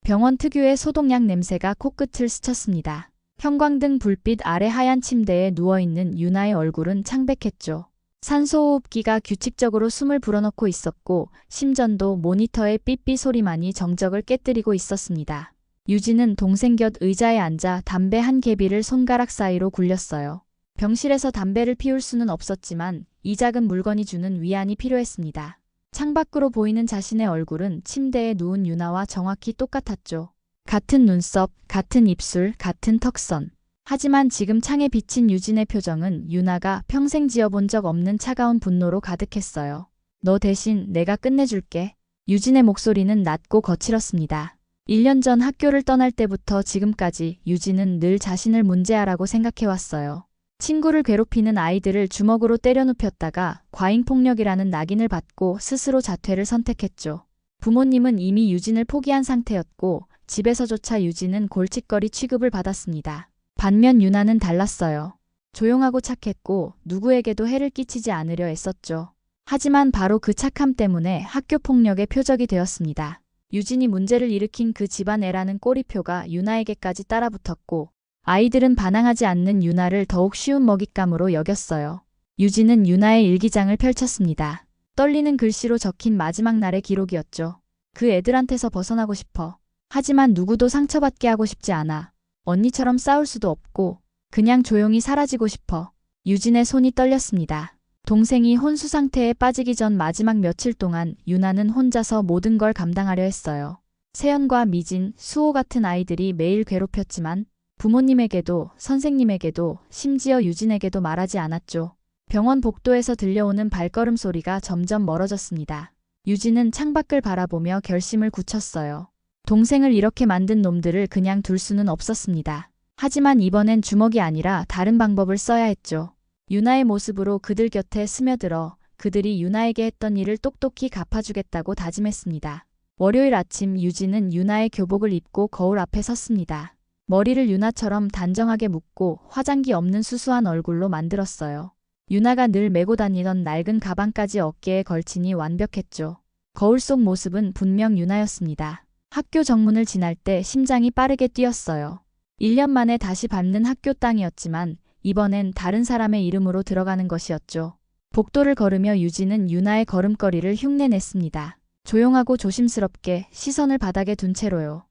병원 특유의 소독약 냄새가 코끝을 스쳤습니다. 형광등 불빛 아래 하얀 침대에 누워있는 유나의 얼굴은 창백했죠. 산소호흡기가 규칙적으로 숨을 불어넣고 있었고 심전도 모니터의 삐삐 소리만이 정적을 깨뜨리고 있었습니다. 유진은 동생 곁 의자에 앉아 담배 한 개비를 손가락 사이로 굴렸어요. 병실에서 담배를 피울 수는 없었지만 이 작은 물건이 주는 위안이 필요했습니다. 창밖으로 보이는 자신의 얼굴은 침대에 누운 유나와 정확히 똑같았죠. 같은 눈썹, 같은 입술, 같은 턱선. 하지만 지금 창에 비친 유진의 표정은 유나가 평생 지어본 적 없는 차가운 분노로 가득했어요. 너 대신 내가 끝내줄게. 유진의 목소리는 낮고 거칠었습니다. 1년 전 학교를 떠날 때부터 지금까지 유진은 늘 자신을 문제아라고 생각해왔어요. 친구를 괴롭히는 아이들을 주먹으로 때려 눕혔다가 과잉폭력이라는 낙인을 받고 스스로 자퇴를 선택했죠. 부모님은 이미 유진을 포기한 상태였고 집에서조차 유진은 골칫거리 취급을 받았습니다. 반면 유나는 달랐어요. 조용하고 착했고 누구에게도 해를 끼치지 않으려 애썼죠. 하지만 바로 그 착함 때문에 학교 폭력의 표적이 되었습니다. 유진이 문제를 일으킨 그 집안애라는 꼬리표가 유나에게까지 따라붙었고 아이들은 반항하지 않는 유나를 더욱 쉬운 먹잇감으로 여겼어요. 유진은 유나의 일기장을 펼쳤습니다. 떨리는 글씨로 적힌 마지막 날의 기록이었죠. 그 애들한테서 벗어나고 싶어. 하지만 누구도 상처받게 하고 싶지 않아. 언니처럼 싸울 수도 없고 그냥 조용히 사라지고 싶어. 유진의 손이 떨렸습니다. 동생이 혼수 상태에 빠지기 전 마지막 며칠 동안 유나는 혼자서 모든 걸 감당하려 했어요. 세연과 미진, 수호 같은 아이들이 매일 괴롭혔지만 부모님에게도 선생님에게도 심지어 유진에게도 말하지 않았죠. 병원 복도에서 들려오는 발걸음 소리가 점점 멀어졌습니다. 유진은 창밖을 바라보며 결심을 굳혔어요. 동생을 이렇게 만든 놈들을 그냥 둘 수는 없었습니다. 하지만 이번엔 주먹이 아니라 다른 방법을 써야 했죠. 유나의 모습으로 그들 곁에 스며들어 그들이 유나에게 했던 일을 똑똑히 갚아주겠다고 다짐했습니다. 월요일 아침 유진은 유나의 교복을 입고 거울 앞에 섰습니다. 머리를 유나처럼 단정하게 묶고 화장기 없는 수수한 얼굴로 만들었어요. 유나가 늘 메고 다니던 낡은 가방까지 어깨에 걸치니 완벽했죠. 거울 속 모습은 분명 유나였습니다. 학교 정문을 지날 때 심장이 빠르게 뛰었어요. 1년 만에 다시 밟는 학교 땅이었지만 이번엔 다른 사람의 이름으로 들어가는 것이었죠. 복도를 걸으며 유진은 유나의 걸음걸이를 흉내냈습니다. 조용하고 조심스럽게 시선을 바닥에 둔 채로요.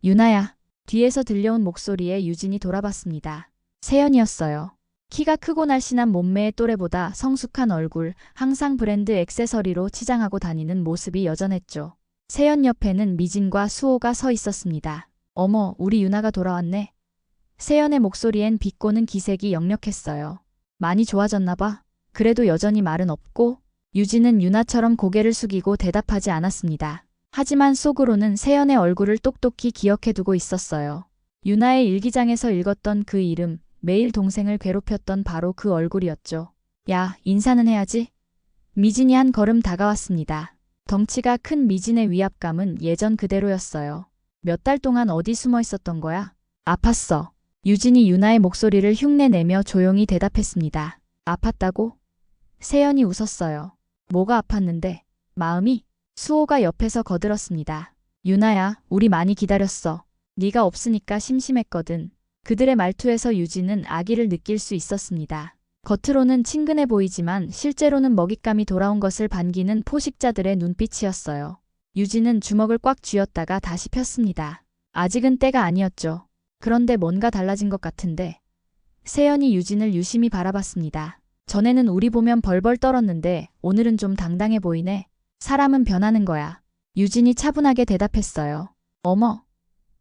유나야. 뒤에서 들려온 목소리에 유진이 돌아봤습니다. 세연이었어요. 키가 크고 날씬한 몸매의 또래보다 성숙한 얼굴, 항상 브랜드 액세서리로 치장하고 다니는 모습이 여전했죠. 세연 옆에는 미진과 수호가 서 있었습니다. 어머, 우리 유나가 돌아왔네. 세연의 목소리엔 비꼬는 기색이 역력했어요. 많이 좋아졌나 봐. 그래도 여전히 말은 없고. 유진은 유나처럼 고개를 숙이고 대답하지 않았습니다. 하지만 속으로는 세연의 얼굴을 똑똑히 기억해두고 있었어요. 유나의 일기장에서 읽었던 그 이름, 매일 동생을 괴롭혔던 바로 그 얼굴이었죠. 야, 인사는 해야지. 미진이 한 걸음 다가왔습니다. 덩치가 큰 미진의 위압감은 예전 그대로였어요. 몇 달 동안 어디 숨어 있었던 거야? 아팠어. 유진이 유나의 목소리를 흉내내며 조용히 대답했습니다. 아팠다고? 세연이 웃었어요. 뭐가 아팠는데? 마음이? 수호가 옆에서 거들었습니다. 유나야, 우리 많이 기다렸어. 네가 없으니까 심심했거든. 그들의 말투에서 유진은 악의를 느낄 수 있었습니다. 겉으로는 친근해 보이지만 실제로는 먹잇감이 돌아온 것을 반기는 포식자들의 눈빛이었어요. 유진은 주먹을 꽉 쥐었다가 다시 폈습니다. 아직은 때가 아니었죠. 그런데 뭔가 달라진 것 같은데. 세연이 유진을 유심히 바라봤습니다. 전에는 우리 보면 벌벌 떨었는데 오늘은 좀 당당해 보이네. 사람은 변하는 거야. 유진이 차분하게 대답했어요. 어머.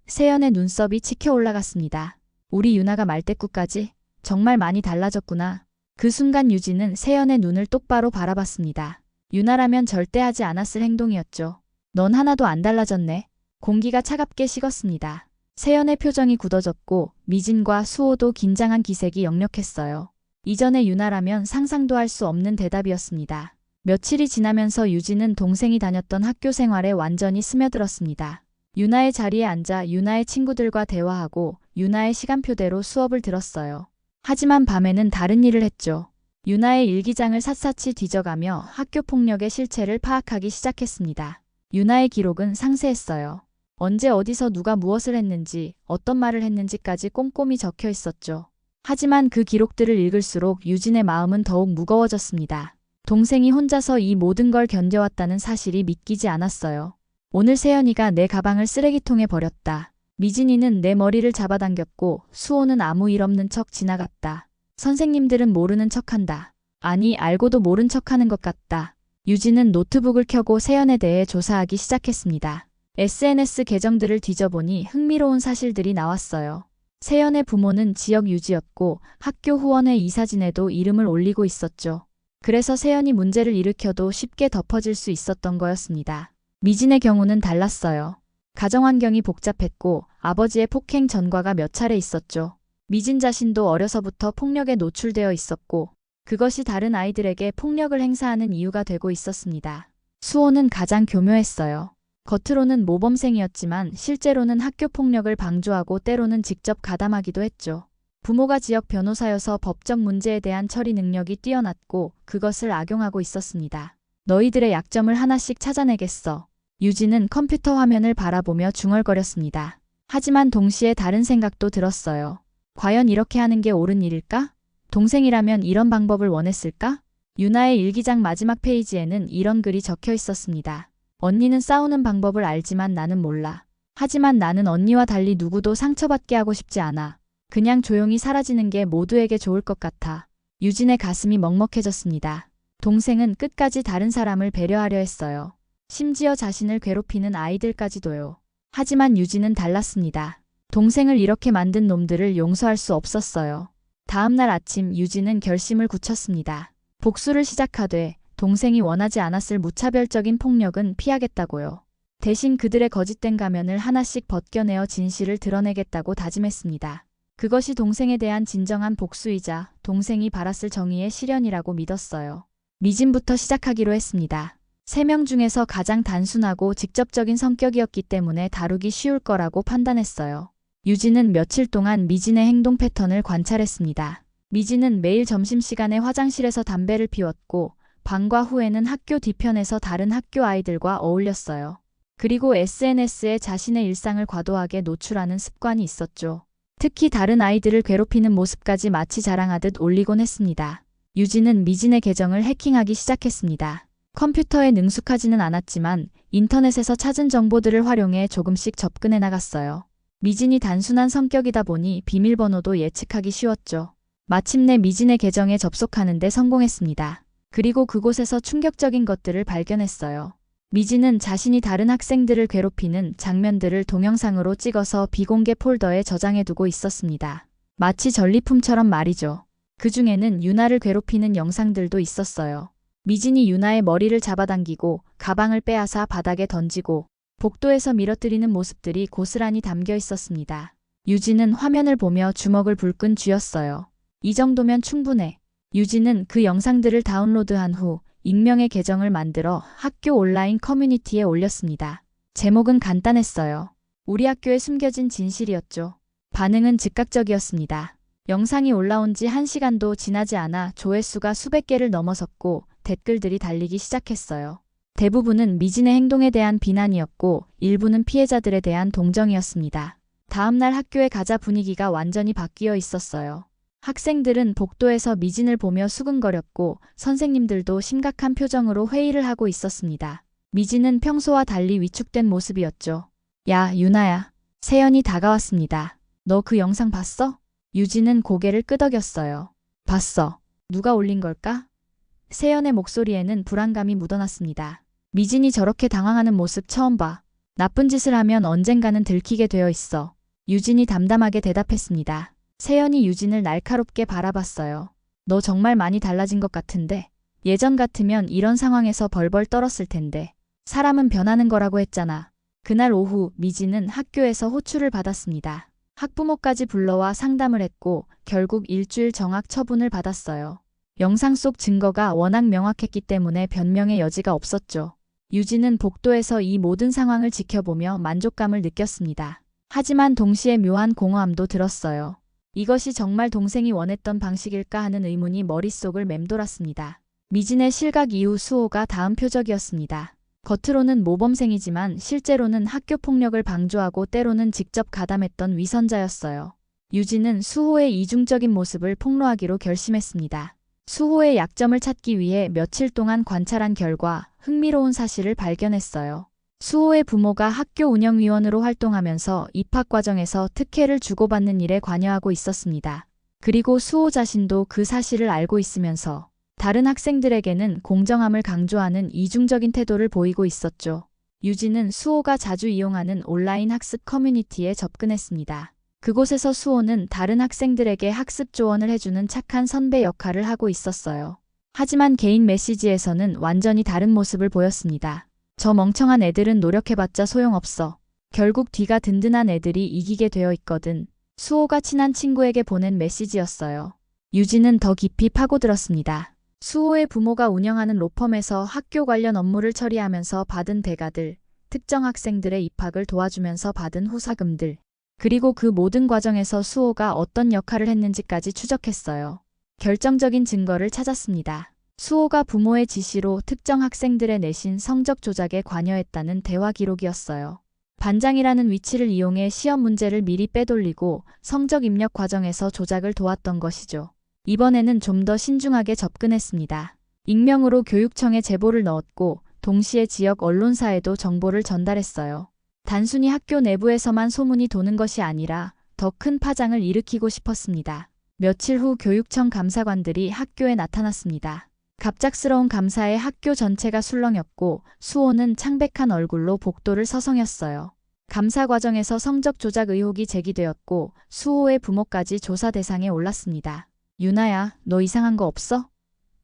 세연의 눈썹이 치켜 올라갔습니다. 우리 유나가 말대꾸까지? 정말 많이 달라졌구나. 그 순간 유진은 세연의 눈을 똑바로 바라봤습니다. 유나라면 절대 하지 않았을 행동이었죠. 넌 하나도 안 달라졌네. 공기가 차갑게 식었습니다. 세연의 표정이 굳어졌고 미진과 수호도 긴장한 기색이 역력했어요. 이전의 유나라면 상상도 할 수 없는 대답이었습니다. 며칠이 지나면서 유진은 동생이 다녔던 학교 생활에 완전히 스며들었습니다. 유나의 자리에 앉아 유나의 친구들과 대화하고 유나의 시간표대로 수업을 들었어요. 하지만 밤에는 다른 일을 했죠. 유나의 일기장을 샅샅이 뒤져가며 학교 폭력의 실체를 파악하기 시작했습니다. 유나의 기록은 상세했어요. 언제 어디서 누가 무엇을 했는지, 어떤 말을 했는지까지 꼼꼼히 적혀 있었죠. 하지만 그 기록들을 읽을수록 유진의 마음은 더욱 무거워졌습니다. 동생이 혼자서 이 모든 걸 견뎌왔다는 사실이 믿기지 않았어요. 오늘 세연이가 내 가방을 쓰레기통에 버렸다. 미진이는 내 머리를 잡아당겼고 수호는 아무 일 없는 척 지나갔다. 선생님들은 모르는 척한다. 아니, 알고도 모른 척하는 것 같다. 유진은 노트북을 켜고 세연에 대해 조사하기 시작했습니다. SNS 계정들을 뒤져보니 흥미로운 사실들이 나왔어요. 세연의 부모는 지역 유지였고 학교 후원회 이사진에도 이름을 올리고 있었죠. 그래서 세연이 문제를 일으켜도 쉽게 덮어질 수 있었던 거였습니다. 미진의 경우는 달랐어요. 가정환경이 복잡했고 아버지의 폭행 전과가 몇 차례 있었죠. 미진 자신도 어려서부터 폭력에 노출되어 있었고 그것이 다른 아이들에게 폭력을 행사하는 이유가 되고 있었습니다. 수호는 가장 교묘했어요. 겉으로는 모범생이었지만 실제로는 학교 폭력을 방조하고 때로는 직접 가담하기도 했죠. 부모가 지역 변호사여서 법적 문제에 대한 처리 능력이 뛰어났고 그것을 악용하고 있었습니다. 너희들의 약점을 하나씩 찾아내겠어. 유진은 컴퓨터 화면을 바라보며 중얼거렸습니다. 하지만 동시에 다른 생각도 들었어요. 과연 이렇게 하는 게 옳은 일일까? 동생이라면 이런 방법을 원했을까? 유나의 일기장 마지막 페이지에는 이런 글이 적혀 있었습니다. 언니는 싸우는 방법을 알지만 나는 몰라. 하지만 나는 언니와 달리 누구도 상처받게 하고 싶지 않아. 그냥 조용히 사라지는 게 모두에게 좋을 것 같아. 유진의 가슴이 먹먹해졌습니다. 동생은 끝까지 다른 사람을 배려하려 했어요. 심지어 자신을 괴롭히는 아이들까지도요. 하지만 유진은 달랐습니다. 동생을 이렇게 만든 놈들을 용서할 수 없었어요. 다음 날 아침 유진은 결심을 굳혔습니다. 복수를 시작하되 동생이 원하지 않았을 무차별적인 폭력은 피하겠다고요. 대신 그들의 거짓된 가면을 하나씩 벗겨내어 진실을 드러내겠다고 다짐했습니다. 그것이 동생에 대한 진정한 복수이자 동생이 바랐을 정의의 실현이라고 믿었어요. 미진부터 시작하기로 했습니다. 3명 중에서 가장 단순하고 직접적인 성격이었기 때문에 다루기 쉬울 거라고 판단했어요. 유진은 며칠 동안 미진의 행동 패턴을 관찰했습니다. 미진은 매일 점심시간에 화장실에서 담배를 피웠고 방과 후에는 학교 뒤편에서 다른 학교 아이들과 어울렸어요. 그리고 SNS에 자신의 일상을 과도하게 노출하는 습관이 있었죠. 특히 다른 아이들을 괴롭히는 모습까지 마치 자랑하듯 올리곤 했습니다. 유진은 미진의 계정을 해킹하기 시작했습니다. 컴퓨터에 능숙하지는 않았지만 인터넷에서 찾은 정보들을 활용해 조금씩 접근해 나갔어요. 미진이 단순한 성격이다 보니 비밀번호도 예측하기 쉬웠죠. 마침내 미진의 계정에 접속하는데 성공했습니다. 그리고 그곳에서 충격적인 것들을 발견했어요. 미진은 자신이 다른 학생들을 괴롭히는 장면들을 동영상으로 찍어서 비공개 폴더에 저장해두고 있었습니다. 마치 전리품처럼 말이죠. 그 중에는 유나를 괴롭히는 영상들도 있었어요. 미진이 유나의 머리를 잡아당기고 가방을 빼앗아 바닥에 던지고 복도에서 밀어뜨리는 모습들이 고스란히 담겨 있었습니다. 유진은 화면을 보며 주먹을 불끈 쥐었어요. 이 정도면 충분해. 유진은 그 영상들을 다운로드한 후 익명의 계정을 만들어 학교 온라인 커뮤니티에 올렸습니다. 제목은 간단했어요. 우리 학교에 숨겨진 진실이었죠. 반응은 즉각적이었습니다. 영상이 올라온 지 1시간도 지나지 않아 조회수가 수백 개를 넘어섰고 댓글들이 달리기 시작했어요. 대부분은 미진의 행동에 대한 비난이었고 일부는 피해자들에 대한 동정이었습니다. 다음 날 학교의 가자 분위기가 완전히 바뀌어 있었어요. 학생들은 복도에서 미진을 보며 수근거렸고 선생님들도 심각한 표정으로 회의를 하고 있었습니다. 미진은 평소와 달리 위축된 모습이었죠. 야, 유나야. 세연이 다가왔습니다. 너 그 영상 봤어? 유진은 고개를 끄덕였어요. 봤어. 누가 올린 걸까? 세연의 목소리에는 불안감이 묻어났습니다. 미진이 저렇게 당황하는 모습 처음 봐. 나쁜 짓을 하면 언젠가는 들키게 되어 있어. 유진이 담담하게 대답했습니다. 세연이 유진을 날카롭게 바라봤어요. 너 정말 많이 달라진 것 같은데. 예전 같으면 이런 상황에서 벌벌 떨었을 텐데. 사람은 변하는 거라고 했잖아. 그날 오후 미진은 학교에서 호출을 받았습니다. 학부모까지 불러와 상담을 했고 결국 일주일 정학 처분을 받았어요. 영상 속 증거가 워낙 명확했기 때문에 변명의 여지가 없었죠. 유진은 복도에서 이 모든 상황을 지켜보며 만족감을 느꼈습니다. 하지만 동시에 묘한 공허함도 들었어요. 이것이 정말 동생이 원했던 방식일까 하는 의문이 머릿속을 맴돌았습니다. 미진의 실각 이후 수호가 다음 표적이었습니다. 겉으로는 모범생이지만 실제로는 학교 폭력을 방조하고 때로는 직접 가담했던 위선자였어요. 유진은 수호의 이중적인 모습을 폭로하기로 결심했습니다. 수호의 약점을 찾기 위해 며칠 동안 관찰한 결과 흥미로운 사실을 발견했어요. 수호의 부모가 학교 운영위원으로 활동하면서 입학 과정에서 특혜를 주고받는 일에 관여하고 있었습니다. 그리고 수호 자신도 그 사실을 알고 있으면서 다른 학생들에게는 공정함을 강조하는 이중적인 태도를 보이고 있었죠. 유진은 수호가 자주 이용하는 온라인 학습 커뮤니티에 접근했습니다. 그곳에서 수호는 다른 학생들에게 학습 조언을 해주는 착한 선배 역할을 하고 있었어요. 하지만 개인 메시지에서는 완전히 다른 모습을 보였습니다. 저 멍청한 애들은 노력해봤자 소용없어. 결국 뒤가 든든한 애들이 이기게 되어 있거든. 수호가 친한 친구에게 보낸 메시지였어요. 유진은 더 깊이 파고들었습니다. 수호의 부모가 운영하는 로펌에서 학교 관련 업무를 처리하면서 받은 대가들, 특정 학생들의 입학을 도와주면서 받은 후사금들, 그리고 그 모든 과정에서 수호가 어떤 역할을 했는지까지 추적했어요. 결정적인 증거를 찾았습니다. 수호가 부모의 지시로 특정 학생들의 내신 성적 조작에 관여했다는 대화 기록이었어요. 반장이라는 위치를 이용해 시험 문제를 미리 빼돌리고 성적 입력 과정에서 조작을 도왔던 것이죠. 이번에는 좀 더 신중하게 접근했습니다. 익명으로 교육청에 제보를 넣었고 동시에 지역 언론사에도 정보를 전달했어요. 단순히 학교 내부에서만 소문이 도는 것이 아니라 더 큰 파장을 일으키고 싶었습니다. 며칠 후 교육청 감사관들이 학교에 나타났습니다. 갑작스러운 감사에 학교 전체가 술렁였고 수호는 창백한 얼굴로 복도를 서성였어요. 감사 과정에서 성적 조작 의혹이 제기되었고 수호의 부모까지 조사 대상에 올랐습니다. 유나야, 너 이상한 거 없어?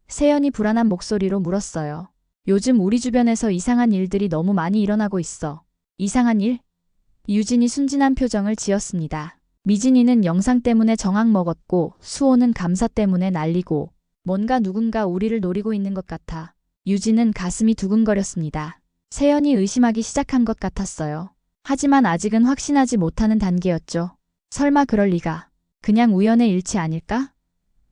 세연이 불안한 목소리로 물었어요. 요즘 우리 주변에서 이상한 일들이 너무 많이 일어나고 있어. 이상한 일? 유진이 순진한 표정을 지었습니다. 미진이는 영상 때문에 정악 먹었고 수호는 감사 때문에 난리고 뭔가 누군가 우리를 노리고 있는 것 같아. 유진은 가슴이 두근거렸습니다. 세연이 의심하기 시작한 것 같았어요. 하지만 아직은 확신하지 못하는 단계였죠. 설마 그럴 리가. 그냥 우연의 일치 아닐까?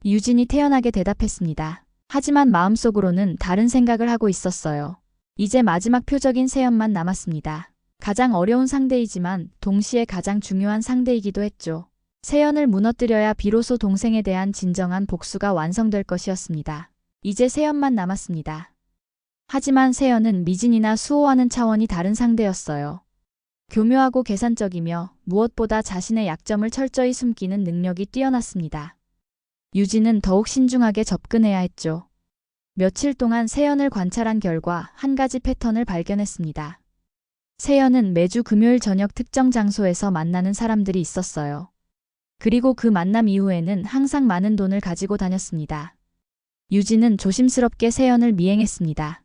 유진이 태연하게 대답했습니다. 하지만 마음속으로는 다른 생각을 하고 있었어요. 이제 마지막 표적인 세연만 남았습니다. 가장 어려운 상대이지만 동시에 가장 중요한 상대이기도 했죠. 세연을 무너뜨려야 비로소 동생에 대한 진정한 복수가 완성될 것이었습니다. 이제 세연만 남았습니다. 하지만 세연은 미진이나 수호와는 차원이 다른 상대였어요. 교묘하고 계산적이며 무엇보다 자신의 약점을 철저히 숨기는 능력이 뛰어났습니다. 유진은 더욱 신중하게 접근해야 했죠. 며칠 동안 세연을 관찰한 결과 한 가지 패턴을 발견했습니다. 세연은 매주 금요일 저녁 특정 장소에서 만나는 사람들이 있었어요. 그리고 그 만남 이후에는 항상 많은 돈을 가지고 다녔습니다. 유진은 조심스럽게 세연을 미행했습니다.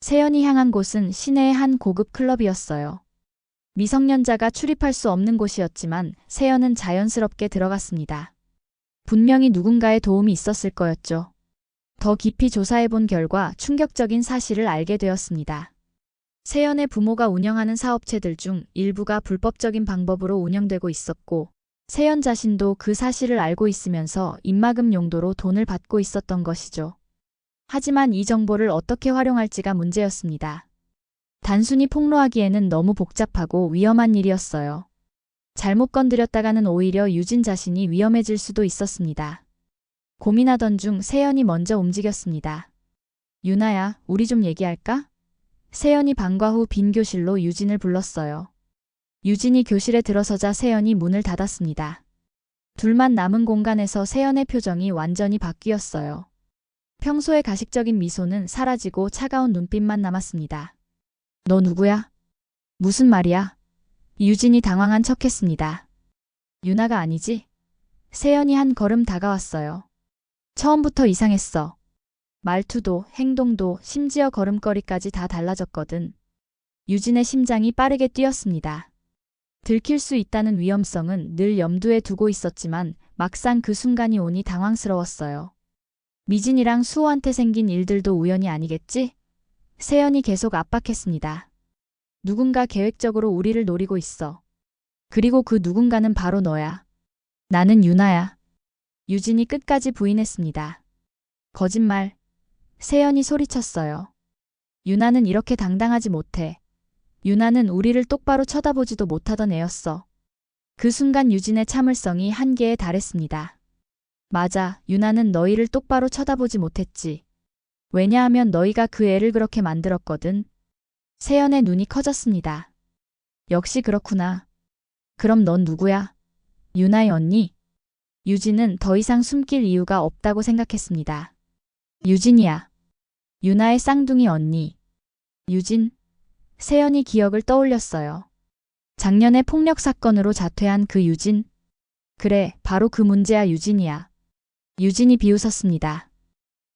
세연이 향한 곳은 시내의 한 고급 클럽이었어요. 미성년자가 출입할 수 없는 곳이었지만 세연은 자연스럽게 들어갔습니다. 분명히 누군가의 도움이 있었을 거였죠. 더 깊이 조사해본 결과 충격적인 사실을 알게 되었습니다. 세연의 부모가 운영하는 사업체들 중 일부가 불법적인 방법으로 운영되고 있었고 세연 자신도 그 사실을 알고 있으면서 입막음 용도로 돈을 받고 있었던 것이죠. 하지만 이 정보를 어떻게 활용할지가 문제였습니다. 단순히 폭로하기에는 너무 복잡하고 위험한 일이었어요. 잘못 건드렸다가는 오히려 유진 자신이 위험해질 수도 있었습니다. 고민하던 중 세연이 먼저 움직였습니다. 유나야, 우리 좀 얘기할까? 세연이 방과 후 빈 교실로 유진을 불렀어요. 유진이 교실에 들어서자 세연이 문을 닫았습니다. 둘만 남은 공간에서 세연의 표정이 완전히 바뀌었어요. 평소의 가식적인 미소는 사라지고 차가운 눈빛만 남았습니다. 너 누구야? 무슨 말이야? 유진이 당황한 척했습니다. 유나가 아니지? 세연이 한 걸음 다가왔어요. 처음부터 이상했어. 말투도 행동도 심지어 걸음걸이까지 다 달라졌거든. 유진의 심장이 빠르게 뛰었습니다. 들킬 수 있다는 위험성은 늘 염두에 두고 있었지만 막상 그 순간이 오니 당황스러웠어요. 미진이랑 수호한테 생긴 일들도 우연이 아니겠지? 세연이 계속 압박했습니다. 누군가 계획적으로 우리를 노리고 있어. 그리고 그 누군가는 바로 너야. 나는 유나야. 유진이 끝까지 부인했습니다. 거짓말. 세연이 소리쳤어요. 유나는 이렇게 당당하지 못해. 유나는 우리를 똑바로 쳐다보지도 못하던 애였어. 그 순간 유진의 참을성이 한계에 달했습니다. 맞아, 유나는 너희를 똑바로 쳐다보지 못했지. 왜냐하면 너희가 그 애를 그렇게 만들었거든. 세연의 눈이 커졌습니다. 역시 그렇구나. 그럼 넌 누구야? 유나의 언니? 유진은 더 이상 숨길 이유가 없다고 생각했습니다. 유진이야. 유나의 쌍둥이 언니. 유진. 세연이 기억을 떠올렸어요. 작년에 폭력 사건으로 자퇴한 그 유진. 그래, 바로 그 문제야 유진이야. 유진이 비웃었습니다.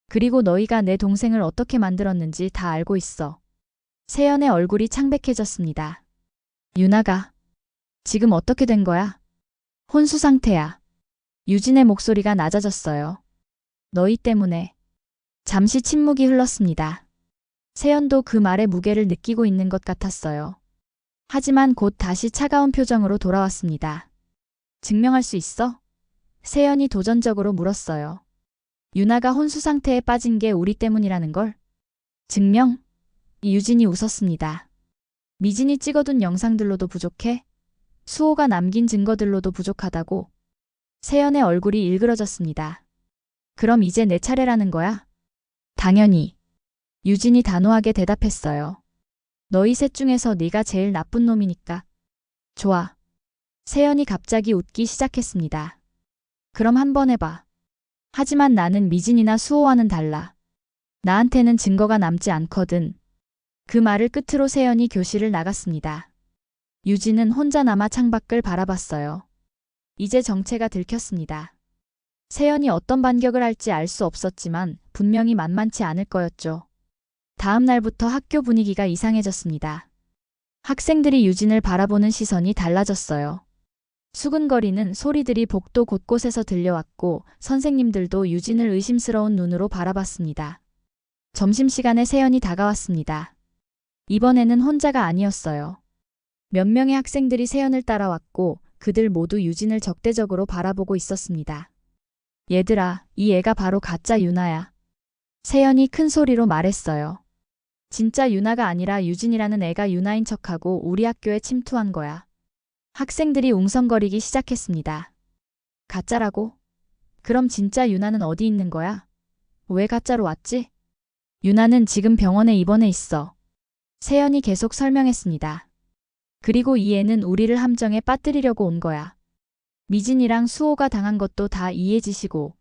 그리고 너희가 내 동생을 어떻게 만들었는지 다 알고 있어. 세연의 얼굴이 창백해졌습니다. 유나가 지금 어떻게 된 거야? 혼수 상태야. 유진의 목소리가 낮아졌어요. 너희 때문에. 잠시 침묵이 흘렀습니다. 세연도 그 말의 무게를 느끼고 있는 것 같았어요. 하지만 곧 다시 차가운 표정으로 돌아왔습니다. 증명할 수 있어? 세연이 도전적으로 물었어요. 유나가 혼수 상태에 빠진 게 우리 때문이라는 걸? 증명? 유진이 웃었습니다. 미진이 찍어둔 영상들로도 부족해? 수호가 남긴 증거들로도 부족하다고? 세연의 얼굴이 일그러졌습니다. 그럼 이제 내 차례라는 거야? 당연히. 유진이 단호하게 대답했어요. 너희 셋 중에서 네가 제일 나쁜 놈이니까. 좋아. 세연이 갑자기 웃기 시작했습니다. 그럼 한번 해봐. 하지만 나는 미진이나 수호와는 달라. 나한테는 증거가 남지 않거든. 그 말을 끝으로 세연이 교실을 나갔습니다. 유진은 혼자 남아 창밖을 바라봤어요. 이제 정체가 들켰습니다. 세연이 어떤 반격을 할지 알 수 없었지만 분명히 만만치 않을 거였죠. 다음 날부터 학교 분위기가 이상해졌습니다. 학생들이 유진을 바라보는 시선이 달라졌어요. 수근거리는 소리들이 복도 곳곳에서 들려왔고 선생님들도 유진을 의심스러운 눈으로 바라봤습니다. 점심시간에 세연이 다가왔습니다. 이번에는 혼자가 아니었어요. 몇 명의 학생들이 세연을 따라왔고 그들 모두 유진을 적대적으로 바라보고 있었습니다. 얘들아, 이 애가 바로 가짜 유나야. 세연이 큰 소리로 말했어요. 진짜 유나가 아니라 유진이라는 애가 유나인 척하고 우리 학교에 침투한 거야. 학생들이 웅성거리기 시작했습니다. 가짜라고? 그럼 진짜 유나는 어디 있는 거야? 왜 가짜로 왔지? 유나는 지금 병원에 입원해 있어. 세연이 계속 설명했습니다. 그리고 이 애는 우리를 함정에 빠뜨리려고 온 거야. 미진이랑 수호가 당한 것도 다 이해지시고.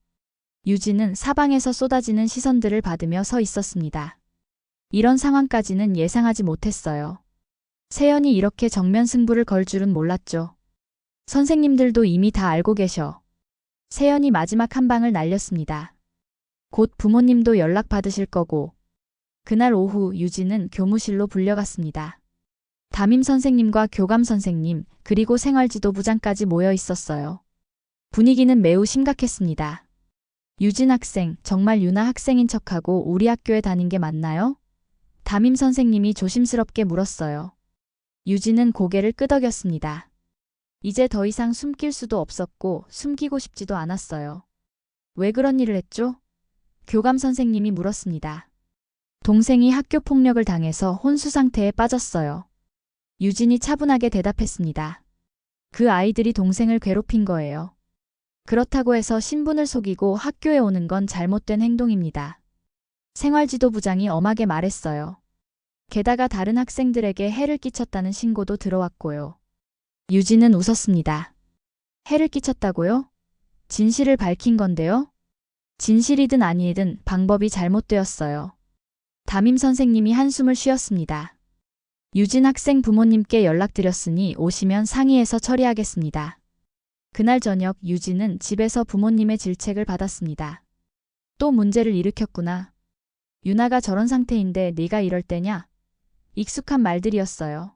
유진은 사방에서 쏟아지는 시선들을 받으며 서 있었습니다. 이런 상황까지는 예상하지 못했어요. 세연이 이렇게 정면 승부를 걸 줄은 몰랐죠. 선생님들도 이미 다 알고 계셔. 세연이 마지막 한 방을 날렸습니다. 곧 부모님도 연락 받으실 거고. 그날 오후 유진은 교무실로 불려갔습니다. 담임 선생님과 교감 선생님, 그리고 생활지도부장까지 모여 있었어요. 분위기는 매우 심각했습니다. 유진 학생, 정말 유나 학생인 척하고 우리 학교에 다닌 게 맞나요? 담임 선생님이 조심스럽게 물었어요. 유진은 고개를 끄덕였습니다. 이제 더 이상 숨길 수도 없었고 숨기고 싶지도 않았어요. 왜 그런 일을 했죠? 교감 선생님이 물었습니다. 동생이 학교 폭력을 당해서 혼수 상태에 빠졌어요. 유진이 차분하게 대답했습니다. 그 아이들이 동생을 괴롭힌 거예요. 그렇다고 해서 신분을 속이고 학교에 오는 건 잘못된 행동입니다. 생활지도부장이 엄하게 말했어요. 게다가 다른 학생들에게 해를 끼쳤다는 신고도 들어왔고요. 유진은 웃었습니다. 해를 끼쳤다고요? 진실을 밝힌 건데요? 진실이든 아니든 방법이 잘못되었어요. 담임 선생님이 한숨을 쉬었습니다. 유진 학생 부모님께 연락드렸으니 오시면 상의해서 처리하겠습니다. 그날 저녁 유진은 집에서 부모님의 질책을 받았습니다. 또 문제를 일으켰구나. 유나가 저런 상태인데 네가 이럴 때냐? 익숙한 말들이었어요.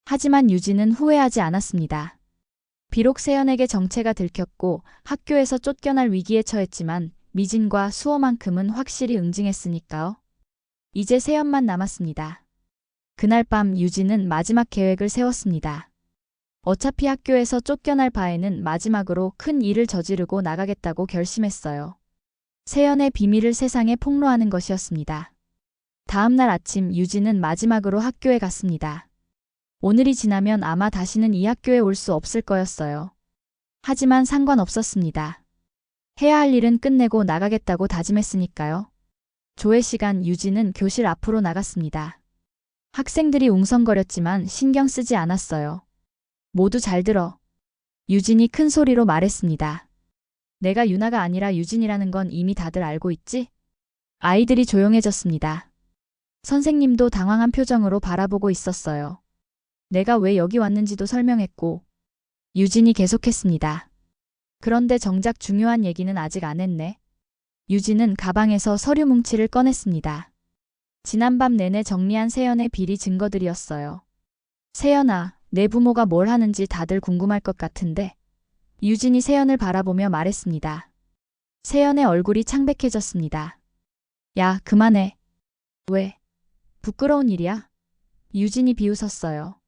하지만 유진은 후회하지 않았습니다. 비록 세연에게 정체가 들켰고 학교에서 쫓겨날 위기에 처했지만 미진과 수호만큼은 확실히 응징했으니까요. 이제 세연만 남았습니다. 그날 밤 유진은 마지막 계획을 세웠습니다. 어차피 학교에서 쫓겨날 바에는 마지막으로 큰 일을 저지르고 나가겠다고 결심했어요. 세연의 비밀을 세상에 폭로하는 것이었습니다. 다음 날 아침 유진은 마지막으로 학교에 갔습니다. 오늘이 지나면 아마 다시는 이 학교에 올 수 없을 거였어요. 하지만 상관없었습니다. 해야 할 일은 끝내고 나가겠다고 다짐했으니까요. 조회 시간 유진은 교실 앞으로 나갔습니다. 학생들이 웅성거렸지만 신경 쓰지 않았어요. 모두 잘 들어. 유진이 큰 소리로 말했습니다. 내가 유나가 아니라 유진이라는 건 이미 다들 알고 있지? 아이들이 조용해졌습니다. 선생님도 당황한 표정으로 바라보고 있었어요. 내가 왜 여기 왔는지도 설명했고. 유진이 계속했습니다. 그런데 정작 중요한 얘기는 아직 안 했네. 유진은 가방에서 서류 뭉치를 꺼냈습니다. 지난밤 내내 정리한 세연의 비리 증거들이었어요. 세연아, 내 부모가 뭘 하는지 다들 궁금할 것 같은데. 유진이 세연을 바라보며 말했습니다. 세연의 얼굴이 창백해졌습니다. 야, 그만해. 왜? 부끄러운 일이야? 유진이 비웃었어요.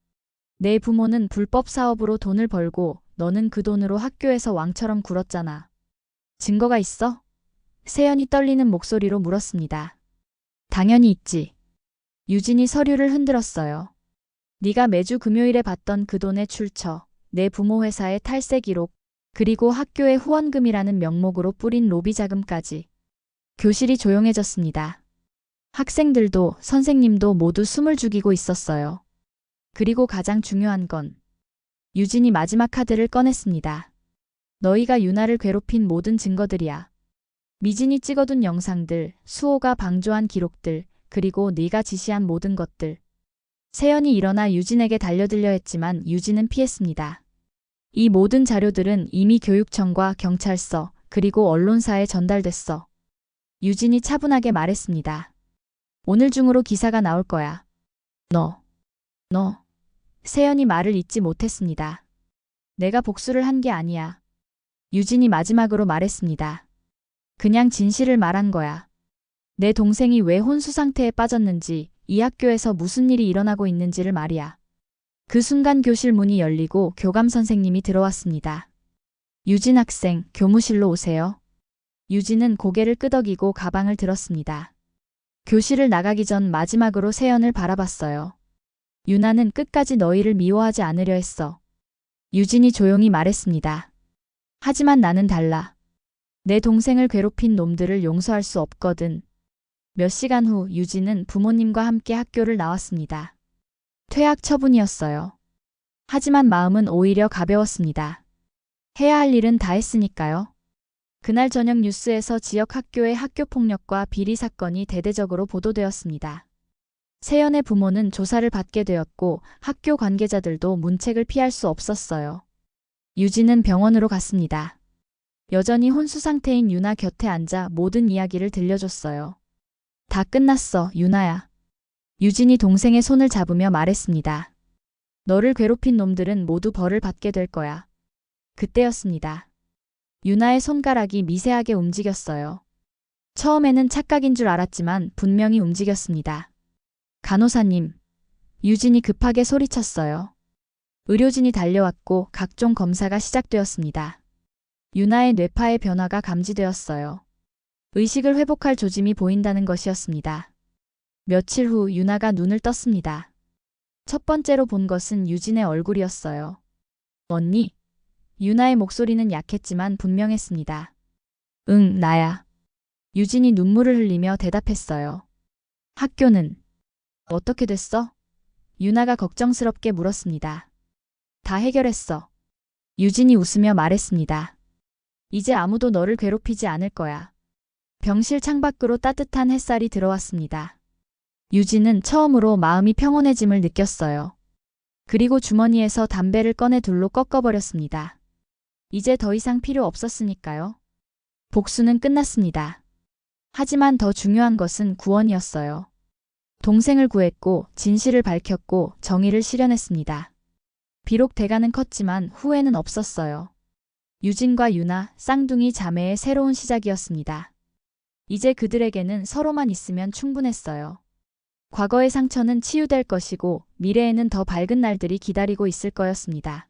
내 부모는 불법 사업으로 돈을 벌고 너는 그 돈으로 학교에서 왕처럼 굴었잖아. 증거가 있어? 세연이 떨리는 목소리로 물었습니다. 당연히 있지. 유진이 서류를 흔들었어요. 네가 매주 금요일에 받던 그 돈의 출처, 내 부모 회사의 탈세 기록, 그리고 학교의 후원금이라는 명목으로 뿌린 로비 자금까지. 교실이 조용해졌습니다. 학생들도 선생님도 모두 숨을 죽이고 있었어요. 그리고 가장 중요한 건 유진이 마지막 카드를 꺼냈습니다. 너희가 유나를 괴롭힌 모든 증거들이야. 미진이 찍어둔 영상들, 수호가 방조한 기록들, 그리고 네가 지시한 모든 것들. 세연이 일어나 유진에게 달려들려 했지만 유진은 피했습니다. 이 모든 자료들은 이미 교육청과 경찰서, 그리고 언론사에 전달됐어. 유진이 차분하게 말했습니다. 오늘 중으로 기사가 나올 거야. 너. 세연이 말을 잇지 못했습니다. 내가 복수를 한 게 아니야. 유진이 마지막으로 말했습니다. 그냥 진실을 말한 거야. 내 동생이 왜 혼수 상태에 빠졌는지, 이 학교에서 무슨 일이 일어나고 있는지를 말이야. 그 순간 교실 문이 열리고 교감 선생님이 들어왔습니다. 유진 학생, 교무실로 오세요. 유진은 고개를 끄덕이고 가방을 들었습니다. 교실을 나가기 전 마지막으로 세연을 바라봤어요. 유나는 끝까지 너희를 미워하지 않으려 했어. 유진이 조용히 말했습니다. 하지만 나는 달라. 내 동생을 괴롭힌 놈들을 용서할 수 없거든. 몇 시간 후 유진은 부모님과 함께 학교를 나왔습니다. 퇴학 처분이었어요. 하지만 마음은 오히려 가벼웠습니다. 해야 할 일은 다 했으니까요. 그날 저녁 뉴스에서 지역 학교의 학교폭력과 비리 사건이 대대적으로 보도되었습니다. 세연의 부모는 조사를 받게 되었고 학교 관계자들도 문책을 피할 수 없었어요. 유진은 병원으로 갔습니다. 여전히 혼수 상태인 유나 곁에 앉아 모든 이야기를 들려줬어요. 다 끝났어, 유나야. 유진이 동생의 손을 잡으며 말했습니다. 너를 괴롭힌 놈들은 모두 벌을 받게 될 거야. 그때였습니다. 유나의 손가락이 미세하게 움직였어요. 처음에는 착각인 줄 알았지만 분명히 움직였습니다. 간호사님. 유진이 급하게 소리쳤어요. 의료진이 달려왔고 각종 검사가 시작되었습니다. 유나의 뇌파의 변화가 감지되었어요. 의식을 회복할 조짐이 보인다는 것이었습니다. 며칠 후 유나가 눈을 떴습니다. 첫 번째로 본 것은 유진의 얼굴이었어요. 언니? 유나의 목소리는 약했지만 분명했습니다. 응, 나야. 유진이 눈물을 흘리며 대답했어요. 학교는? 어떻게 됐어? 유나가 걱정스럽게 물었습니다. 다 해결했어. 유진이 웃으며 말했습니다. 이제 아무도 너를 괴롭히지 않을 거야. 병실 창밖으로 따뜻한 햇살이 들어왔습니다. 유진은 처음으로 마음이 평온해짐을 느꼈어요. 그리고 주머니에서 담배를 꺼내 둘로 꺾어버렸습니다. 이제 더 이상 필요 없었으니까요. 복수는 끝났습니다. 하지만 더 중요한 것은 구원이었어요. 동생을 구했고 진실을 밝혔고 정의를 실현했습니다. 비록 대가는 컸지만 후회는 없었어요. 유진과 유나, 쌍둥이 자매의 새로운 시작이었습니다. 이제 그들에게는 서로만 있으면 충분했어요. 과거의 상처는 치유될 것이고 미래에는 더 밝은 날들이 기다리고 있을 거였습니다.